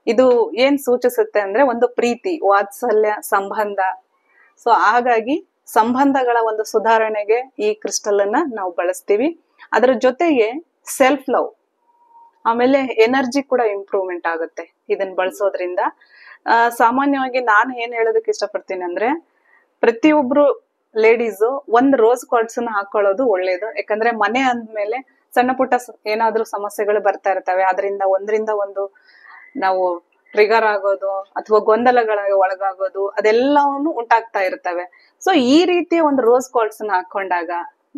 ಇದು ಏನ್ ಸೂಚಿಸುತ್ತೆ ಅಂದ್ರೆ ಒಂದು ಪ್ರೀತಿ, ವಾತ್ಸಲ್ಯ, ಸಂಬಂಧ. ಸೊ ಹಾಗಾಗಿ ಸಂಬಂಧಗಳ ಒಂದು ಸುಧಾರಣೆಗೆ ಈ ಕ್ರಿಸ್ಟಲ್ ಅನ್ನ ನಾವು ಬಳಸ್ತೀವಿ. ಅದರ ಜೊತೆಗೆ ಸೆಲ್ಫ್ ಲವ್, ಆಮೇಲೆ ಎನರ್ಜಿ ಕೂಡ ಇಂಪ್ರೂವ್ಮೆಂಟ್ ಆಗುತ್ತೆ ಇದನ್ನ ಬಳಸೋದ್ರಿಂದ. ಸಾಮಾನ್ಯವಾಗಿ ನಾನು ಏನ್ ಹೇಳೋದಕ್ಕೆ ಇಷ್ಟಪಡ್ತೀನಿ ಅಂದ್ರೆ, ಪ್ರತಿಯೊಬ್ರು ಲೇಡೀಸ್ ಒಂದ್ ರೋಸ್ ಕ್ವಾರ್ಟ್ಸ್ ಹಾಕೊಳ್ಳೋದು ಒಳ್ಳೇದು. ಯಾಕಂದ್ರೆ ಮನೆ ಅಂದ್ಮೇಲೆ ಸಣ್ಣ ಪುಟ್ಟ ಏನಾದ್ರೂ ಸಮಸ್ಯೆಗಳು ಬರ್ತಾ ಇರ್ತವೆ. ಅದರಿಂದ ಒಂದ್ರಿಂದ ಒಂದು ನಾವು ಟ್ರಿಗರ್ ಆಗೋದು ಅಥವಾ ಗೊಂದಲಗಳ ಒಳಗಾಗೋದು ಅದೆಲ್ಲವನ್ನು ಉಂಟಾಗ್ತಾ ಇರ್ತವೆ. ಸೊ ಈ ರೀತಿಯ ಒಂದು ರೋಸ್ ಕ್ವಾರ್ಟ್ಸ್ ಹಾಕೊಂಡಾಗ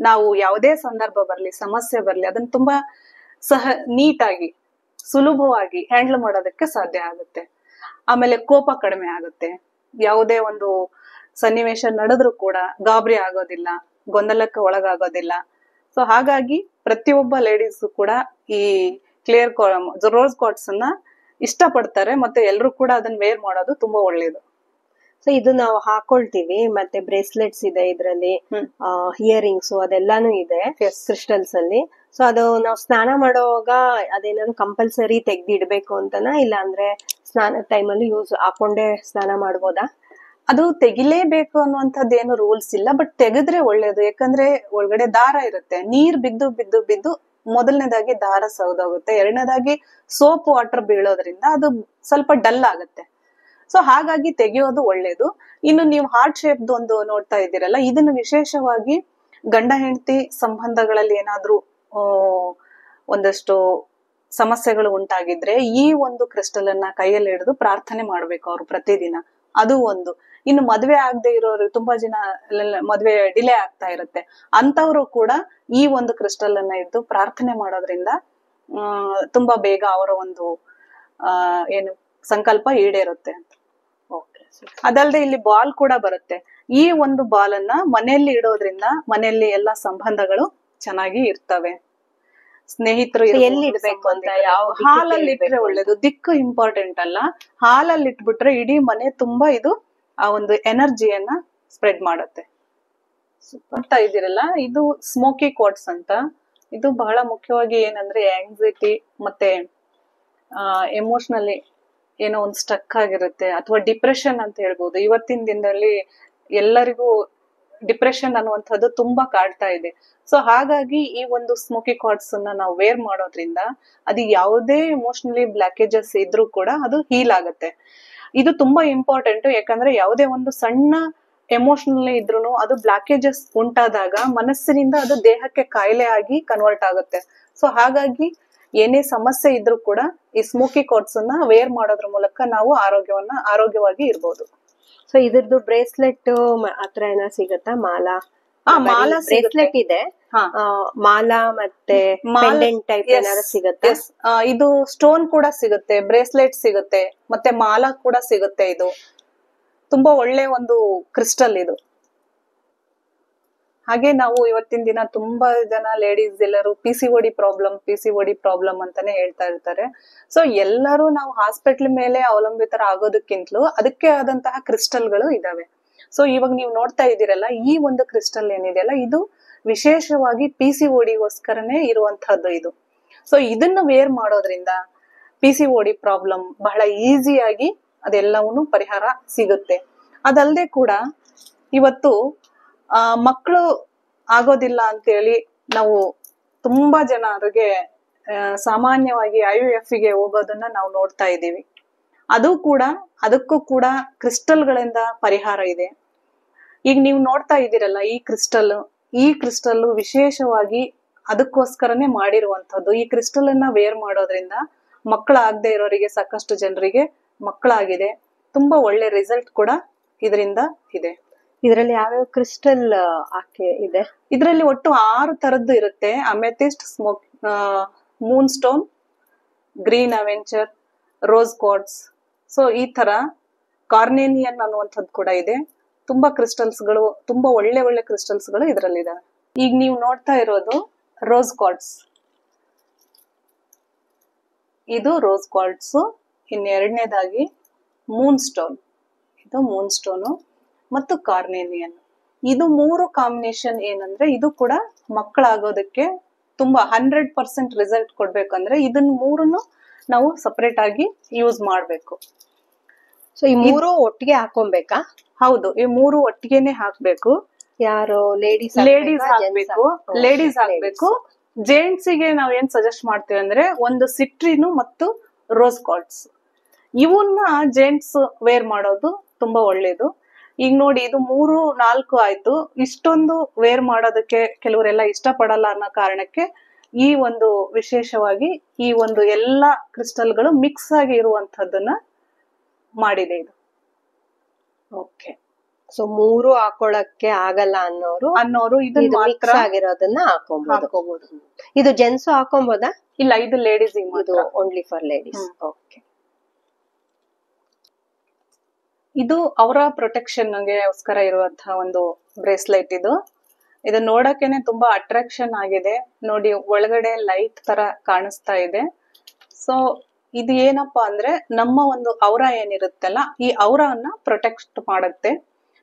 ನಾವು ಯಾವುದೇ ಸಂದರ್ಭ ಬರ್ಲಿ, ಸಮಸ್ಯೆ ಬರ್ಲಿ, ಅದನ್ನ ತುಂಬಾ ನೀಟಾಗಿ ಸುಲಭವಾಗಿ ಹ್ಯಾಂಡಲ್ ಮಾಡೋದಕ್ಕೆ ಸಾಧ್ಯ ಆಗುತ್ತೆ. ಆಮೇಲೆ ಕೋಪ ಕಡಿಮೆ ಆಗುತ್ತೆ. ಯಾವುದೇ ಒಂದು ಸನ್ನಿವೇಶ ನಡೆದ್ರು ಕೂಡ ಗಾಬರಿ ಆಗೋದಿಲ್ಲ, ಗೊಂದಲಕ್ಕೆ ಒಳಗಾಗೋದಿಲ್ಲ. ಸೊ ಹಾಗಾಗಿ ಪ್ರತಿಯೊಬ್ಬ ಲೇಡೀಸ್ ಕೂಡ ಈ ಕ್ಲಿಯರ್ ರೋಸ್ ಕ್ವಾರ್ಟ್ಸ್ ಅನ್ನ ಇಷ್ಟಪಡ್ತಾರೆ. ಮತ್ತೆ ಎಲ್ರು ಕೂಡ ಅದನ್ನ ವೇರ್ ಮಾಡೋದು ತುಂಬಾ ಒಳ್ಳೇದು. ಸೊ ಇದು ನಾವು ಹಾಕೊಳ್ತೀವಿ. ಮತ್ತೆ ಬ್ರೇಸ್ಲೆಟ್ಸ್ ಇದೆ ಇದ್ರಲ್ಲಿ, ಇಯರಿಂಗ್ಸ್ ಅದೆಲ್ಲಾನು ಇದೆ ಕ್ರಿಸ್ಟಲ್ಸ್ ಅಲ್ಲಿ. ಸೊ ಅದು ನಾವು ಸ್ನಾನ ಮಾಡುವಾಗ ಅದೇನಾದ್ರು ಕಂಪಲ್ಸರಿ ತೆಗ್ದಿಡ್ಬೇಕು ಅಂತನಾ, ಇಲ್ಲ ಅಂದ್ರೆ ಸ್ನಾನ ಟೈಮಲ್ಲಿ ಹಾಕೊಂಡೇ ಸ್ನಾನ ಮಾಡ್ಬೋದಾ? ಅದು ತೆಗಿಲೇಬೇಕು ಅನ್ನುವಂಥದ್ದು ಏನು ರೂಲ್ಸ್ ಇಲ್ಲ, ಬಟ್ ತೆಗೆದ್ರೆ ಒಳ್ಳೇದು. ಯಾಕಂದ್ರೆ ಒಳಗಡೆ ದಾರ ಇರುತ್ತೆ, ನೀರ್ ಬಿದ್ದು ಬಿದ್ದು ಬಿದ್ದು ಮೊದಲನೇದಾಗಿ ದಾರ ಸೌದೋಗುತ್ತೆ, ಎರಡನೇದಾಗಿ ಸೋಪ್ ವಾಟರ್ ಬೀಳೋದ್ರಿಂದ ಅದು ಸ್ವಲ್ಪ ಡಲ್ ಆಗುತ್ತೆ. ಸೊ ಹಾಗಾಗಿ ತೆಗೆಯೋದು ಒಳ್ಳೇದು. ಇನ್ನು ನೀವು ಹಾರ್ಟ್ ಶೇಪ್ ಒಂದು ನೋಡ್ತಾ ಇದ್ದೀರಲ್ಲ, ಇದನ್ನು ವಿಶೇಷವಾಗಿ ಗಂಡ ಹೆಂಡತಿ ಸಂಬಂಧಗಳಲ್ಲಿ ಏನಾದ್ರೂ ಒಂದಷ್ಟು ಸಮಸ್ಯೆಗಳು ಉಂಟಾಗಿದ್ರೆ ಈ ಒಂದು ಕ್ರಿಸ್ಟಲ್ ಅನ್ನ ಕೈಯಲ್ಲಿ ಹಿಡಿದು ಪ್ರಾರ್ಥನೆ ಮಾಡ್ಬೇಕು ಅವ್ರು ಪ್ರತಿದಿನ. ಅದು ಒಂದು. ಇನ್ನು ಮದ್ವೆ ಆಗದೆ ಇರೋರು, ತುಂಬಾ ಜನ ಮದ್ವೆ ಡಿಲೇ ಆಗ್ತಾ ಇರುತ್ತೆ, ಅಂತವ್ರು ಕೂಡ ಈ ಒಂದು ಕ್ರಿಸ್ಟಲ್ ಅನ್ನ ಹಿಡಿದು ಪ್ರಾರ್ಥನೆ ಮಾಡೋದ್ರಿಂದ ತುಂಬಾ ಬೇಗ ಅವರ ಒಂದು ಏನು ಸಂಕಲ್ಪ ಈಡೇರುತ್ತೆ ಅಂತ. ಅದಲ್ಲದೆ ಇಲ್ಲಿ ಬಾಲ್ ಕೂಡ ಬರುತ್ತೆ. ಈ ಒಂದು ಬಾಲ್ ಅನ್ನ ಮನೆಯಲ್ಲಿ ಇಡೋದ್ರಿಂದ ಮನೆಯಲ್ಲಿ ಎಲ್ಲಾ ಸಂಬಂಧಗಳು ಚೆನ್ನಾಗಿ ಇರ್ತವೆ. ಸ್ನೇಹಿತರು ಎಲ್ಲಿ ಇಡ್ಬೇಕು ಅಂತ, ಯಾವ ಹಾಲಲ್ಲಿ ಇಟ್ರೆ ಒಳ್ಳೇದು. ದಿಕ್ಕು ಇಂಪಾರ್ಟೆಂಟ್ ಅಲ್ಲ, ಹಾಲಲ್ಲಿ ಇಟ್ಬಿಟ್ರೆ ಇಡೀ ಮನೆ ತುಂಬಾ ಇದು ಆ ಒಂದು ಎನರ್ಜಿಯನ್ನ ಸ್ಪ್ರೆಡ್ ಮಾಡುತ್ತೆ. ನೋಡ್ತಾ ಇದ್ದೀರಲ್ಲ, ಇದು ಸ್ಮೋಕಿ ಕ್ವಾರ್ಟ್ಸ್ ಅಂತ. ಇದು ಬಹಳ ಮುಖ್ಯವಾಗಿ ಏನಂದ್ರೆ ಆಂಗ್ಸೈಟಿ ಮತ್ತೆ ಎಮೋಷನಲಿ ಏನೋ ಒಂದು ಸ್ಟಕ್ ಆಗಿರುತ್ತೆ ಅಥವಾ ಡಿಪ್ರೆಷನ್ ಅಂತ ಹೇಳ್ಬೋದು. ಇವತ್ತಿನ ದಿನದಲ್ಲಿ ಎಲ್ಲರಿಗೂ ಡಿಪ್ರೆಷನ್ ಅನ್ನುವಂಥದ್ದು ತುಂಬಾ ಕಾಡ್ತಾ ಇದೆ. ಸೊ ಹಾಗಾಗಿ ಈ ಒಂದು ಸ್ಮೋಕಿ ಕ್ವಾರ್ಟ್ಸ್ ಅನ್ನ ನಾವು ವೇರ್ ಮಾಡೋದ್ರಿಂದ ಅದು ಯಾವುದೇ ಎಮೋಷನಲಿ ಬ್ಲಾಕೇಜಸ್ ಇದ್ರೂ ಕೂಡ ಅದು ಹೀಲ್ ಆಗುತ್ತೆ. ಇದು ತುಂಬಾ ಇಂಪಾರ್ಟೆಂಟ್. ಯಾಕಂದ್ರೆ ಯಾವುದೇ ಒಂದು ಸಣ್ಣ ಎಮೋಷನಲಿ ಇದ್ರೂ ಅದು ಬ್ಲಾಕೇಜಸ್ ಉಂಟಾದಾಗ ಮನಸ್ಸಿನಿಂದ ಅದು ದೇಹಕ್ಕೆ ಕಾಯಿಲೆ ಆಗಿ ಕನ್ವರ್ಟ್ ಆಗುತ್ತೆ. ಸೊ ಹಾಗಾಗಿ ಏನೇ ಸಮಸ್ಯೆ ಇದ್ರೂ ಕೂಡ ಈ ಸ್ಮೋಕಿ ಕ್ವಾರ್ಟ್ಸ್ ಅನ್ನ ವೇರ್ ಮಾಡೋದ್ರ ಮೂಲಕ ನಾವು ಆರೋಗ್ಯವಾಗಿ ಇರ್ಬೋದು. ಸೊ ಇದ್ರದ್ದು ಬ್ರೇಸ್ಲೆಟ್ ಹತ್ರ ಏನಾದ್ರು ಸಿಗತ್ತಾ? ಮಾಲಾ ಬ್ರೇಸ್ಲೆಟ್ ಇದೆ, ಮಾಲಾ ಮತ್ತೆ ಪೆಂಡೆಂಟ್ ಟೈಪ್ ಏನಾದ್ರು ಸಿಗತ್ತೆ? ಇದು ಸ್ಟೋನ್ ಕೂಡ ಸಿಗುತ್ತೆ, ಬ್ರೇಸ್ಲೆಟ್ ಸಿಗುತ್ತೆ, ಮತ್ತೆ ಮಾಲಾ ಕೂಡ ಸಿಗುತ್ತೆ. ಇದು ತುಂಬಾ ಒಳ್ಳೆ ಒಂದು ಕ್ರಿಸ್ಟಲ್ ಇದು. ಹಾಗೆ ನಾವು ಇವತ್ತಿನ ದಿನ ತುಂಬಾ ಜನ ಲೇಡೀಸ್ ಎಲ್ಲರೂ ಪಿಸಿಒಡಿ ಪ್ರಾಬ್ಲಮ್ ಅಂತಾನೆ ಹೇಳ್ತಾ ಇರ್ತಾರೆ. ಸೊ ಎಲ್ಲರೂ ನಾವು ಹಾಸ್ಪಿಟಲ್ ಮೇಲೆ ಅವಲಂಬಿತರ ಆಗೋದಕ್ಕಿಂತಲೂ ಅದಕ್ಕೆ ಆದಂತಹ ಕ್ರಿಸ್ಟಲ್ಗಳು ಇದಾವೆ. ಸೊ ಇವಾಗ ನೀವು ನೋಡ್ತಾ ಇದ್ದೀರಲ್ಲ, ಈ ಒಂದು ಕ್ರಿಸ್ಟಲ್ ಏನಿದೆಯಲ್ಲ, ಇದು ವಿಶೇಷವಾಗಿ ಪಿಸಿಒಡಿಗೋಸ್ಕರನೇ ಇರುವಂತಹದ್ದು ಇದು. ಸೊ ಇದನ್ನ ವೇರ್ ಮಾಡೋದ್ರಿಂದ ಪಿಸಿಒಡಿ ಪ್ರಾಬ್ಲಮ್ ಬಹಳ ಈಸಿಯಾಗಿ ಅದೆಲ್ಲವೂ ಪರಿಹಾರ ಸಿಗುತ್ತೆ. ಅದಲ್ಲದೆ ಕೂಡ ಇವತ್ತು ಮಕ್ಕಳು ಆಗೋದಿಲ್ಲ ಅಂತೇಳಿ ನಾವು ತುಂಬಾ ಜನ ಅವ್ರಿಗೆ ಸಾಮಾನ್ಯವಾಗಿ IVF ಗೆ ಹೋಗೋದನ್ನ ನಾವು ನೋಡ್ತಾ ಇದ್ದೀವಿ. ಅದಕ್ಕೂ ಕೂಡ ಕ್ರಿಸ್ಟಲ್ಗಳಿಂದ ಪರಿಹಾರ ಇದೆ. ಈಗ ನೀವು ನೋಡ್ತಾ ಇದ್ದೀರಲ್ಲ, ಈ ಕ್ರಿಸ್ಟಲ್ ವಿಶೇಷವಾಗಿ ಅದಕ್ಕೋಸ್ಕರನೇ ಮಾಡಿರುವಂತದ್ದು. ಈ ಕ್ರಿಸ್ಟಲ್ ಅನ್ನ ವೇರ್ ಮಾಡೋದ್ರಿಂದ ಮಕ್ಕಳಾಗದೆ ಇರೋರಿಗೆ ಸಾಕಷ್ಟು ಜನರಿಗೆ ಮಕ್ಕಳಾಗಿದೆ. ತುಂಬಾ ಒಳ್ಳೆ ರಿಸಲ್ಟ್ ಕೂಡ ಇದರಿಂದ ಇದೆ. ಇದರಲ್ಲಿ ಯಾವ್ಯಾವ ಕ್ರಿಸ್ಟಲ್ ಇದೆ? ಇದರಲ್ಲಿ ಒಟ್ಟು 6 ತರದ್ದು ಇರುತ್ತೆ. Amethyst, moonstone, green aventurine, rose quartz. So ಈ ತರ ಕಾರ್ನೇನಿಯನ್ ಅನ್ನುವಂಥದ್ದು ಕೂಡ ಇದೆ. ತುಂಬಾ ಕ್ರಿಸ್ಟಲ್ಸ್ಗಳು, ತುಂಬಾ ಒಳ್ಳೆ ಒಳ್ಳೆ ಕ್ರಿಸ್ಟಲ್ಸ್ಗಳು ಇದರಲ್ಲಿದೆ. ಈಗ ನೀವು ನೋಡ್ತಾ ಇರೋದು ರೋಸ್ ಕ್ವಾರ್ಟ್ಸ್. ಇದು ರೋಸ್ ಕ್ವಾರ್ಟ್ಸ್. ಇನ್ನೆರಡನೇದಾಗಿ ಮೂನ್ ಸ್ಟೋನ್. ಇದು ಮೂನ್ ಸ್ಟೋನು ಮತ್ತು ಕಾರ್ನೇನಿಯನ್. ಇದು ಮೂರು ಕಾಂಬಿನೇಷನ್ ಏನಂದ್ರೆ ಇದು ಕೂಡ ಮಕ್ಕಳಾಗೋದಕ್ಕೆ ತುಂಬಾ 100% ರಿಸಲ್ಟ್ ಕೊಡ್ಬೇಕಂದ್ರೆ ಇದನ್ನ ಮೂರನ್ನು ನಾವು ಸಪರೇಟ್ ಆಗಿ ಯೂಸ್ ಮಾಡ್ಬೇಕು. ಸೊ ಈ ಮೂರು ಒಟ್ಟಿಗೆ ಹಾಕೊಬೇಕಾ? ಹೌದು, ಈ ಮೂರು ಒಟ್ಟಿಗೆನೆ ಹಾಕ್ಬೇಕು. ಯಾರು ಲೇಡೀಸ್ ಹಾಕ್ಬೇಕು. ಜೆಂಟ್ಸ್ ಗೆ ನಾವ್ ಏನ್ ಸಜೆಸ್ಟ್ ಮಾಡ್ತೀವಿ ಅಂದ್ರೆ ಒಂದು ಸಿಟ್ರಿನು ಮತ್ತು ರೋಸ್ ಕ್ವಾರ್ಟ್ಸ್, ಇವನ್ನ ಜೆಂಟ್ಸ್ ವೇರ್ ಮಾಡೋದು ತುಂಬಾ ಒಳ್ಳೇದು. ಈಗ ನೋಡಿ, ಇದು 3-4 ಆಯ್ತು. ಇಷ್ಟೊಂದು ವೇರ್ ಮಾಡೋದಕ್ಕೆ ಕೆಲವರೆಲ್ಲ ಇಷ್ಟ ಪಡಲ್ಲ ಅನ್ನೋ ಕಾರಣಕ್ಕೆ ಈ ಒಂದು ವಿಶೇಷವಾಗಿ ಈ ಒಂದು ಎಲ್ಲಾ ಕ್ರಿಸ್ಟಲ್ಗಳು ಮಿಕ್ಸ್ ಆಗಿ ಇರುವಂತದ್ದನ್ನ ಮಾಡಿದೆ ಇದು. ಓಕೆ, ಸೊ ಮೂರು ಹಾಕೊಳಕ್ಕೆ ಆಗಲ್ಲ ಅನ್ನೋರು ಇದನ್ನ ಮಿಕ್ಸ್ ಆಗಿರೋದನ್ನ ಹಾಕೋಬಹುದು. ಇದು ಜೆಂಟ್ಸ್ ಹಾಕೊಬಹುದಾ? ಇಲ್ಲ, ಇದು ಲೇಡೀಸ್, ಇದು ಓನ್ಲಿ ಫಾರ್ ಲೇಡೀಸ್. ಓಕೆ, ಇದು ಅವರ ಪ್ರೊಟೆಕ್ಷನ್ ಗೋಸ್ಕರ ಇರುವಂತಹ ಒಂದು ಬ್ರೇಸ್ಲೆಟ್. ಇದು ನೋಡಕ್ಕೇನೆ ತುಂಬಾ ಅಟ್ರಾಕ್ಷನ್ ಆಗಿದೆ. ನೋಡಿ, ಒಳಗಡೆ ಲೈಟ್ ತರ ಕಾಣಿಸ್ತಾ ಇದೆ. ಸೊ ಇದು ಏನಪ್ಪಾ ಅಂದ್ರೆ ನಮ್ಮ ಒಂದು ಔರಾ ಏನಿರುತ್ತಲ್ಲ, ಈ ಔರಾನ್ನ ಪ್ರೊಟೆಕ್ಟ್ ಮಾಡುತ್ತೆ.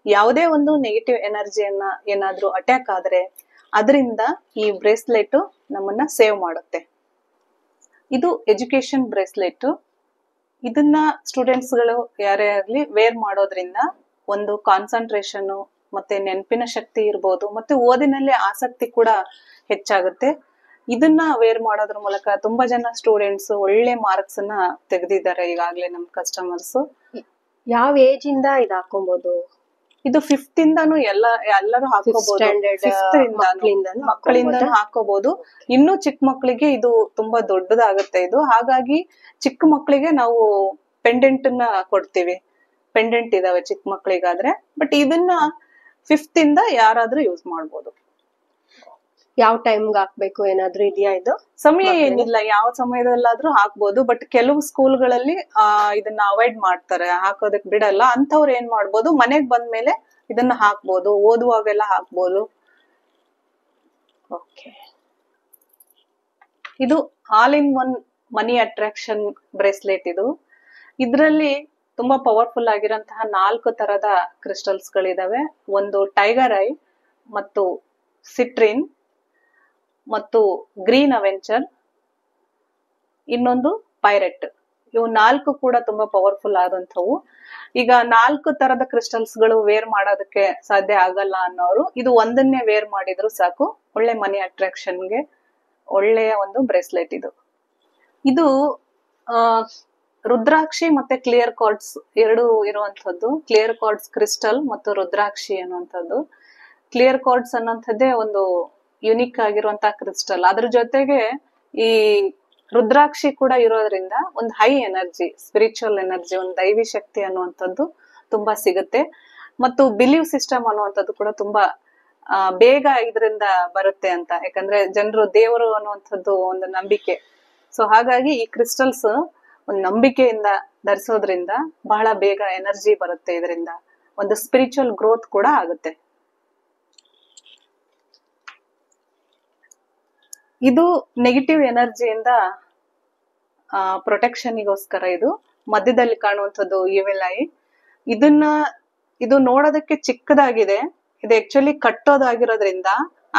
ಯಾವುದೇ ಒಂದು ನೆಗೆಟಿವ್ ಎನರ್ಜಿಯನ್ನ ಏನಾದ್ರೂ ಅಟ್ಯಾಕ್ ಆದ್ರೆ ಅದರಿಂದ ಈ ಬ್ರೇಸ್ಲೆಟ್ ನಮ್ಮನ್ನ ಸೇವ್ ಮಾಡುತ್ತೆ. ಇದು ಎಜುಕೇಶನ್ ಬ್ರೇಸ್ಲೆಟ್. ಇದನ್ನ ಸ್ಟೂಡೆಂಟ್ಸ್ ಗಳು ಯಾರೇ ಆಗ್ಲಿ ವೇರ್ ಮಾಡೋದ್ರಿಂದ ಒಂದು ಕಾನ್ಸಂಟ್ರೇಷನ್ ಮತ್ತೆ ನೆನಪಿನ ಶಕ್ತಿ ಇರ್ಬೋದು, ಮತ್ತೆ ಓದಿನಲ್ಲಿ ಆಸಕ್ತಿ ಕೂಡ ಹೆಚ್ಚಾಗುತ್ತೆ. ಇದನ್ನ ವೇರ್ ಮಾಡೋದ್ರ ಮೂಲಕ ತುಂಬಾ ಜನ ಸ್ಟೂಡೆಂಟ್ಸ್ ಒಳ್ಳೆ ಮಾರ್ಕ್ಸ್ ಅನ್ನ ತೆಗೆದಿದ್ದಾರೆ ಈಗಾಗ್ಲೇ ನಮ್ ಕಸ್ಟಮರ್ಸ್. ಯಾವ ಏಜ್ ಇಂದ ಇದು ಹಾಕೊಬಹುದು? ಇದು 5th ಇಂದಾನು ಎಲ್ಲರೂ ಹಾಕೋಬಹುದು. ಮಕ್ಕಳಿಂದ ಹಾಕೋಬಹುದು. ಇನ್ನು ಚಿಕ್ಕ ಮಕ್ಕಳಿಗೆ ಇದು ತುಂಬಾ ದೊಡ್ಡದಾಗುತ್ತೆ ಇದು. ಹಾಗಾಗಿ ಚಿಕ್ಕ ಮಕ್ಕಳಿಗೆ ನಾವು ಪೆಂಡೆಂಟ್ ನ ಕೊಡ್ತೀವಿ. ಪೆಂಡೆಂಟ್ ಇದಾವೆ ಚಿಕ್ಕ ಮಕ್ಕಳಿಗಾದ್ರೆ. ಬಟ್ ಇದನ್ನ 5th ಇಂದ ಯಾರಾದ್ರೂ ಯೂಸ್ ಮಾಡ್ಬೋದು. ಯಾವ ಟೈಮ್ಗೆ ಹಾಕ್ಬೇಕು ಏನಾದ್ರೂ ಇದೆಯಾ? ಇದು ಸಮಯ ಏನಿಲ್ಲ, ಯಾವ ಸಮಯದಲ್ಲಾದ್ರೂ ಹಾಕ್ಬೋದು. ಬಟ್ ಕೆಲವು ಸ್ಕೂಲ್ಗಳಲ್ಲಿ ಇದನ್ನ ಅವಾಯ್ಡ್ ಮಾಡ್ತಾರೆ, ಹಾಕೋದಕ್ ಬಿಡಲ್ಲ. ಅಂತವ್ರು ಏನ್ ಮಾಡ್ಬೋದು, ಮನೆಗ್ ಬಂದ್ಮೇಲೆ ಇದನ್ನ ಹಾಕ್ಬೋದು, ಓದುವಾಗೆಲ್ಲ ಹಾಕ್ಬೋದು. ಓಕೆ, ಇದು all in one money attraction bracelet. ಇದರಲ್ಲಿ ತುಂಬಾ ಪವರ್ಫುಲ್ ಆಗಿರಂತಹ 4 ತರದ ಕ್ರಿಸ್ಟಲ್ಸ್ ಗಳಿದಾವೆ. ಒಂದು ಟೈಗರ್ ಐ ಮತ್ತು ಸಿಟ್ರಿನ್ ಮತ್ತು ಗ್ರೀನ್ ಅವೆಂಚರ್, ಇನ್ನೊಂದು ಪೈರೆಟ್. ಇವು 4 ಕೂಡ ತುಂಬಾ ಪವರ್ಫುಲ್ ಆದಂಥವು. ಈಗ 4 ತರದ ಕ್ರಿಸ್ಟಲ್ಸ್ ಗಳು ವೇರ್ ಮಾಡೋದಕ್ಕೆ ಸಾಧ್ಯ ಆಗಲ್ಲ ಅನ್ನೋರು ಇದು ಒಂದನ್ನೇ ವೇರ್ ಮಾಡಿದ್ರು ಸಾಕು. ಒಳ್ಳೆ ಮನಿ ಅಟ್ರಾಕ್ಷನ್ಗೆ ಒಳ್ಳೆಯ ಒಂದು ಬ್ರೇಸ್ಲೆಟ್ ಇದು ರುದ್ರಾಕ್ಷಿ ಮತ್ತೆ ಕ್ಲಿಯರ್ ಕಾರ್ಡ್ಸ್ ಎರಡು ಇರುವಂತದ್ದು. ಕ್ಲಿಯರ್ ಕಾರ್ಡ್ಸ್ ಕ್ರಿಸ್ಟಲ್ ಮತ್ತು ರುದ್ರಾಕ್ಷಿ ಅನ್ನುವಂಥದ್ದು. ಕ್ಲಿಯರ್ ಕಾರ್ಡ್ಸ್ ಅನ್ನೋಂಥದ್ದೇ ಒಂದು ಯುನಿಕ್ ಆಗಿರುವಂತಹ ಕ್ರಿಸ್ಟಲ್. ಅದ್ರ ಜೊತೆಗೆ ಈ ರುದ್ರಾಕ್ಷಿ ಕೂಡ ಇರೋದ್ರಿಂದ ಒಂದು ಹೈ ಎನರ್ಜಿ, ಸ್ಪಿರಿಚುವಲ್ ಎನರ್ಜಿ, ಒಂದು ದೈವಿ ಶಕ್ತಿ ಅನ್ನುವಂಥದ್ದು ತುಂಬಾ ಸಿಗುತ್ತೆ. ಮತ್ತು ಬಿಲೀವ್ ಸಿಸ್ಟಮ್ ಅನ್ನುವಂಥದ್ದು ಕೂಡ ತುಂಬಾ ಬೇಗ ಇದರಿಂದ ಬರುತ್ತೆ ಅಂತ. ಯಾಕಂದ್ರೆ ಜನರು ದೇವರು ಅನ್ನುವಂಥದ್ದು ಒಂದು ನಂಬಿಕೆ. ಸೊ ಹಾಗಾಗಿ ಈ ಕ್ರಿಸ್ಟಲ್ಸ್ ಒಂದು ನಂಬಿಕೆಯಿಂದ ಧರಿಸೋದ್ರಿಂದ ಬಹಳ ಬೇಗ ಎನರ್ಜಿ ಬರುತ್ತೆ. ಇದರಿಂದ ಒಂದು ಸ್ಪಿರಿಚುವಲ್ ಗ್ರೋತ್ ಕೂಡ ಆಗುತ್ತೆ. ಇದು ನೆಗೆಟಿವ್ ಎನರ್ಜಿಯಿಂದ ಪ್ರೊಟೆಕ್ಷನ್ಗೋಸ್ಕರ. ಇದು ಮಧ್ಯದಲ್ಲಿ ಕಾಣುವಂಥದ್ದು ಈವಿಲ್ ಐ. ಇದು ನೋಡೋದಕ್ಕೆ ಚಿಕ್ಕದಾಗಿದೆ. ಇದು ಆಕ್ಚುಲಿ ಕಟ್ಟೋದಾಗಿರೋದ್ರಿಂದ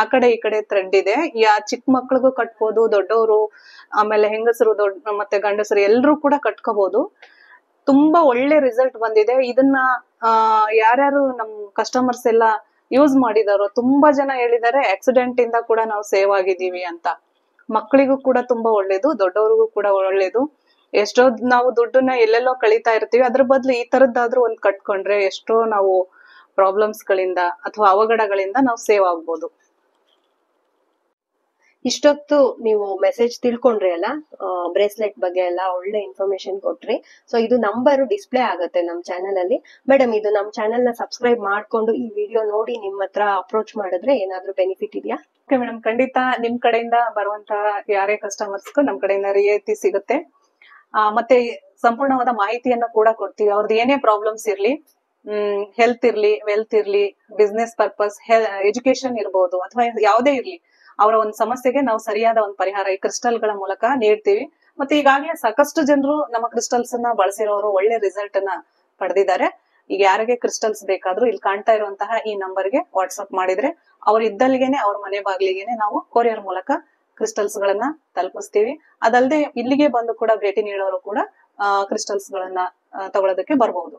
ಆ ಕಡೆ ಈ ಕಡೆ ಥ್ರೆಡ್ ಇದೆ. ಚಿಕ್ಕ ಮಕ್ಳಿಗೂ ಕಟ್ಬೋದು, ದೊಡ್ಡವರು, ಆಮೇಲೆ ಹೆಂಗಸರು, ಮತ್ತೆ ಗಂಡಸರು ಎಲ್ರು ಕೂಡ ಕಟ್ಕೋಬಹುದು. ತುಂಬಾ ಒಳ್ಳೆ ರಿಸಲ್ಟ್ ಬಂದಿದೆ. ಇದನ್ನ ಯಾರ್ಯಾರು ನಮ್ ಕಸ್ಟಮರ್ಸ್ ಎಲ್ಲ ಯೂಸ್ ಮಾಡಿದಾರೋ ತುಂಬಾ ಜನ ಹೇಳಿದ್ದಾರೆ ಆಕ್ಸಿಡೆಂಟ್ ಇಂದ ಕೂಡ ನಾವು ಸೇವ್ ಆಗಿದ್ದೀವಿ ಅಂತ. ಮಕ್ಕಳಿಗೂ ಕೂಡ ತುಂಬಾ ಒಳ್ಳೇದು, ದೊಡ್ಡವ್ರಿಗೂ ಕೂಡ ಒಳ್ಳೇದು. ಎಷ್ಟೋ ನಾವು ದುಡ್ಡನ್ನ ಎಲ್ಲೆಲ್ಲೋ ಕಳೀತಾ ಇರ್ತೀವಿ, ಅದ್ರ ಬದಲು ಈ ತರದ್ದಾದ್ರೂ ಒಂದ್ ಕಟ್ಕೊಂಡ್ರೆ ಎಷ್ಟೋ ನಾವು ಪ್ರಾಬ್ಲಮ್ಸ್ ಗಳಿಂದ ಅಥವಾ ಅವಘಡಗಳಿಂದ ನಾವು ಸೇವ್ ಆಗ್ಬೋದು. ಇಷ್ಟೊತ್ತು ನೀವು ಮೆಸೇಜ್ ತಿಳ್ಕೊಂಡ್ರಿ ಅಲ್ಲ, ಬ್ರೇಸ್ಲೆಟ್ ಬಗ್ಗೆ ಎಲ್ಲ ಒಳ್ಳೆ ಇನ್ಫಾರ್ಮೇಶನ್ ಕೊಟ್ರಿ. ಸೊ ಇದು ನಂಬರ್ ಡಿಸ್ಪ್ಲೇ ಆಗುತ್ತೆ ನಮ್ ಚಾನೆಲ್ ಅಲ್ಲಿ. ಮೇಡಮ್, ಇದು ನಮ್ ಚಾನೆಲ್ ನ ಸಬ್ಸ್ಕ್ರೈಬ್ ಮಾಡ್ಕೊಂಡು ಈ ವಿಡಿಯೋ ನೋಡಿ ನಿಮ್ ಹತ್ರ ಅಪ್ರೋಚ್ ಮಾಡಿದ್ರೆ ಏನಾದ್ರೂ ಬೆನಿಫಿಟ್ ಇದೆಯಾ? ಓಕೆ ಮೇಡಮ್, ಖಂಡಿತ ನಿಮ್ ಕಡೆಯಿಂದ ಬರುವಂತಹ ಯಾರೇ ಕಸ್ಟಮರ್ಸ್ ನಮ್ ಕಡೆಯಿಂದ ರಿಯಾಯಿತಿ ಸಿಗುತ್ತೆ. ಮತ್ತೆ ಸಂಪೂರ್ಣವಾದ ಮಾಹಿತಿಯನ್ನ ಕೂಡ ಕೊಡ್ತೀವಿ. ಅವ್ರದ್ದು ಏನೇ ಪ್ರಾಬ್ಲಮ್ಸ್ ಇರ್ಲಿ, ಹೆಲ್ತ್ ಇರ್ಲಿ, ವೆಲ್ತ್ ಇರ್ಲಿ, ಬಿಸ್ನೆಸ್ ಪರ್ಪಸ್, ಎಜುಕೇಶನ್ ಇರ್ಬೋದು, ಅಥವಾ ಯಾವುದೇ ಇರ್ಲಿ, ಅವರ ಒಂದು ಸಮಸ್ಯೆಗೆ ನಾವು ಸರಿಯಾದ ಒಂದು ಪರಿಹಾರ ಈ ಕ್ರಿಸ್ಟಲ್ ಗಳ ಮೂಲಕ ನೀಡ್ತೀವಿ. ಮತ್ತೆ ಈಗಾಗಲೇ ಸಾಕಷ್ಟು ಜನರು ನಮ್ಮ ಕ್ರಿಸ್ಟಲ್ಸ್ ಅನ್ನ ಬಳಸಿರೋರು ಒಳ್ಳೆ ರಿಸಲ್ಟ್ ಅನ್ನ ಪಡೆದಿದ್ದಾರೆ. ಈಗ ಯಾರಿಗೆ ಕ್ರಿಸ್ಟಲ್ಸ್ ಬೇಕಾದ್ರೂ ಇಲ್ಲಿ ಕಾಣ್ತಾ ಇರುವಂತಹ ಈ ನಂಬರ್ಗೆ ವಾಟ್ಸ್ಆಪ್ ಮಾಡಿದ್ರೆ ಅವ್ರು ಇದ್ದಲ್ಲಿಗೆನೆ ಅವ್ರ ಮನೆ ಬಾಗಿಲಿಗೆನೆ ನಾವು ಕೊರಿಯರ್ ಮೂಲಕ ಕ್ರಿಸ್ಟಲ್ಸ್ ಗಳನ್ನ ತಲುಪಿಸ್ತೀವಿ. ಅದಲ್ಲದೆ ಇಲ್ಲಿಗೆ ಬಂದು ಕೂಡ ಭೇಟಿ ನೀಡೋರು ಕೂಡ ಕ್ರಿಸ್ಟಲ್ಸ್ ಗಳನ್ನ ತಗೊಳ್ಳೋದಕ್ಕೆ ಬರಬಹುದು.